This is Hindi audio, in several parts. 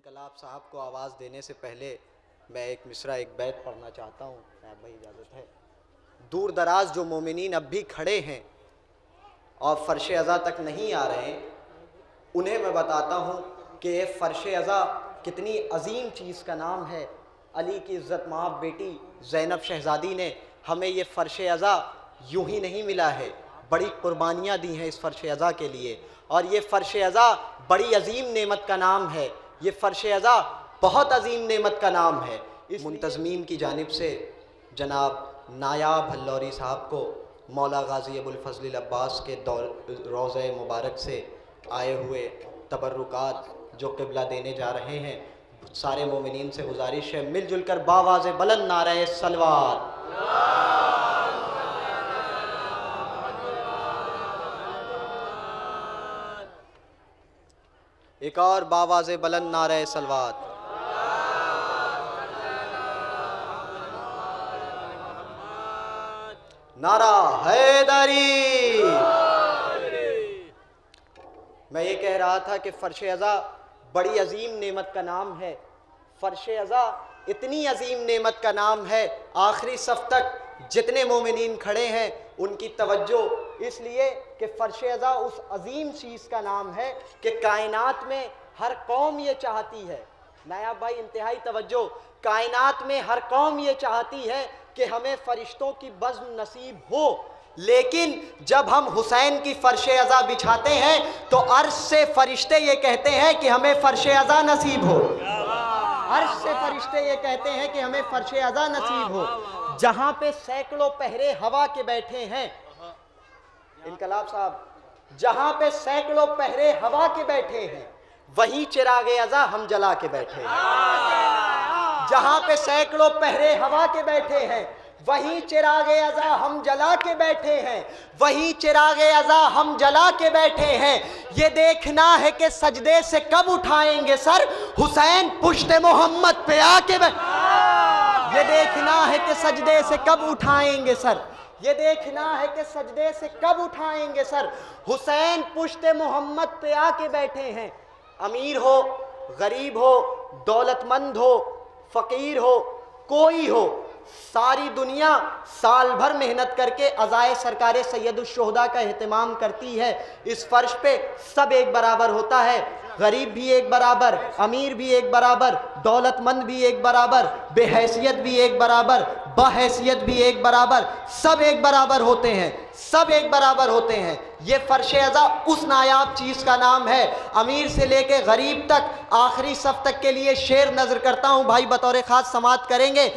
इनकलाब साहब को आवाज़ देने से पहले मैं एक मिसरा एक बैत पढ़ना चाहता हूँ, भाई इजाज़त है। दूर दराज जो मोमिनीन अब भी खड़े हैं और फ़र्श अज़ा तक नहीं आ रहे हैं, उन्हें मैं बताता हूँ कि ये फ़र्श अज़ा कितनी अजीम चीज़ का नाम है। अली की इज़्ज़त माफ़ बेटी ज़ैनब शहज़ादी ने हमें ये फ़र्श अज़ा यूँ ही नहीं मिला है, बड़ी कुर्बानियाँ दी हैं इस फ़र्श अज़ा के लिए। और ये फ़र्श अज़ा बड़ी अजीम नेमत का नाम है, ये फ़र्श अज़ा बहुत अजीम नेमत का नाम है। इस मुंतज़मीन की जानिब से जनाब नायाब हल्लौरी साहब को मौला गाज़ी अबुल फ़ज़ल अब्बास के रोज़े मुबारक से आए हुए तबर्रुकात जो क़िबला देने जा रहे हैं, सारे मोमिनीन से गुजारिश है मिलजुल कर बावाज़े बुलंद नारे सलवात। एक और बावाज़े बुलंद नारे सलवात। नारा हैदरी। मैं ये कह रहा था कि फ़र्श अज़ा बड़ी अजीम नेमत का नाम है। फ़र्श अज़ा इतनी अजीम नेमत का नाम है, आखिरी सफ़ तक जितने मोमिनीन खड़े हैं उनकी तवज्जो इसलिए कि फ़र्श अज़ा उस अजीम चीज़ का नाम है कि कायनात में हर कौम ये चाहती है, नायाब भाई इंतहाई तवज्जो, कायनात में हर कौम ये चाहती है कि हमें फ़रिश्तों की बज़्म नसीब हो, लेकिन जब हम हुसैन की फ़र्श अज़ा बिछाते हैं तो अर्श से फ़रिश्ते ये कहते हैं कि हमें फ़र्श अज़ा नसीब हो। अर्श से फ़रिश्ते ये कहते हैं कि हमें फ़र्श अज़ा नसीब हो। जहाँ पे सैकड़ों पहरे हवा के बैठे हैं, इनकलाब साहब, जहाँ पे सैकड़ों पहरे हवा के बैठे हैं वहीं चिरागे अज़ा हम जला के बैठे हैं। जहाँ पे सैकड़ों पहरे हवा के बैठे हैं वहीं चिरागे अज़ा हम जला के बैठे हैं, वहीं चिरागे अज़ा हम जला के बैठे हैं। ये देखना है कि सजदे से कब उठाएंगे सर, हुसैन पुश्ते मोहम्मद पे आके ये देखना है कि सजदे से कब उठाएंगे सर, ये देखना है कि सजदे से कब उठाएंगे सर, हुसैन पुश्ते मोहम्मद पे आके बैठे हैं। अमीर हो, गरीब हो, दौलतमंद हो, फ़कीर हो, कोई हो, सारी दुनिया साल भर मेहनत करके अज़ाए सरकारे सैयदुश्शुहदा का एहतमाम करती है। इस फ़र्श पे सब एक बराबर होता है, गरीब भी एक बराबर, अमीर भी एक बराबर, दौलतमंद भी एक बराबर, बेहैसियत भी एक बराबर, बाहैसियत भी एक बराबर, सब एक बराबर होते हैं, सब एक बराबर होते हैं। ये फ़र्श अज़ा उस नायाब चीज़ का नाम है। अमीर से लेके गरीब तक आखिरी सफ़ तक के लिए शेर नज़र करता हूँ, भाई बतौर ख़ास समात करेंगे।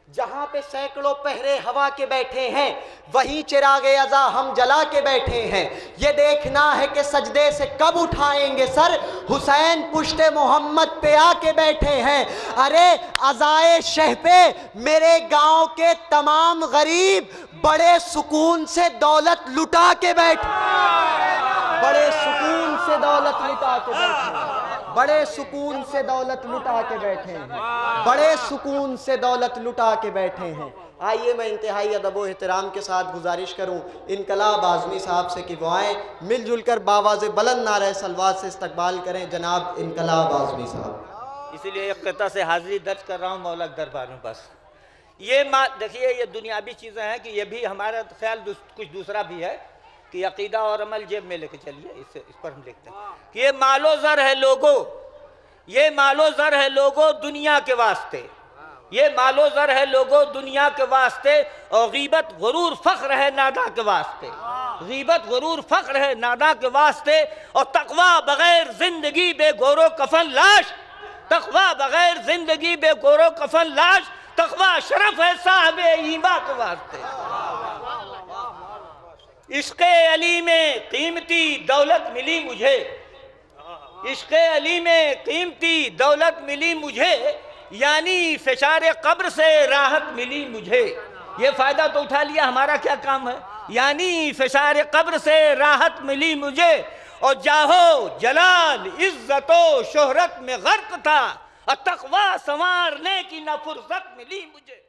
जहाँ पे सैकड़ों पहरे हवा के बैठे हैं वहीं चिरागे अज़ा हम जला के बैठे हैं। ये देखना है कि सजदे से कब उठाएंगे सर, हुसैन पुश्ते मोहम्मद पे आके बैठे हैं। अरे अज़ाए शह पे मेरे गांव के तमाम गरीब बड़े सुकून से दौलत लुटा के बैठे, बड़े सुकून से दौलत लुटा के बैठे, बड़े सुकून से दौलत लुटा के बैठे हैं, बड़े सुकून से दौलत लुटा के बैठे हैं। आइए मैं इंतहाई अदब व एहतराम के साथ गुजारिश करूं इनकलाब आज़मी साहब से कि वो आए मिलजुल कर बावाज़े बुलंद नारे सलवात से इस्तकबाल करें जनाब इनकलाब आज़मी साहब। इसीलिए एक क़िता से हाज़िरी दर्ज कर रहा हूँ मौला के दरबार में। बस ये देखिए, ये दुनियावी चीज़ें हैं कि ये भी हमारा ख्याल कुछ दूसरा भी है कि अकीदा और अमल जेब में लेके चलिए। इस पर हम लिखते हैं कि ये मालो ज़र है लोगों, ये मालो ज़र है लोगों दुनिया के वास्ते, ये मालो ज़र है लोगों दुनिया के वास्ते, और गीबत गुरूर फ़ख्र है नादा के वास्ते, गीबत गुरूर फ़ख्र है नादा के वास्ते, और तक़वा बग़ैर ज़िंदगी बेगोरो कफन लाश, तक़वा बग़ैर ज़िंदगी बेगोरो कफन लाश, तक़वा शरफ़ है साहबे ईमा के वास्ते। इश्क़े अली में कीमती दौलत मिली मुझे, इश्क़े अली में कीमती दौलत मिली मुझे, यानी फ़िशारे क़ब्र से राहत मिली मुझे। ये फ़ायदा तो उठा लिया, हमारा क्या काम है, यानी फ़िशारे क़ब्र से राहत मिली मुझे, और जाहो जलाल इज़्ज़तो शोहरत में गर्क था, और तक़वा संवारने की न फुर्सत मिली मुझे।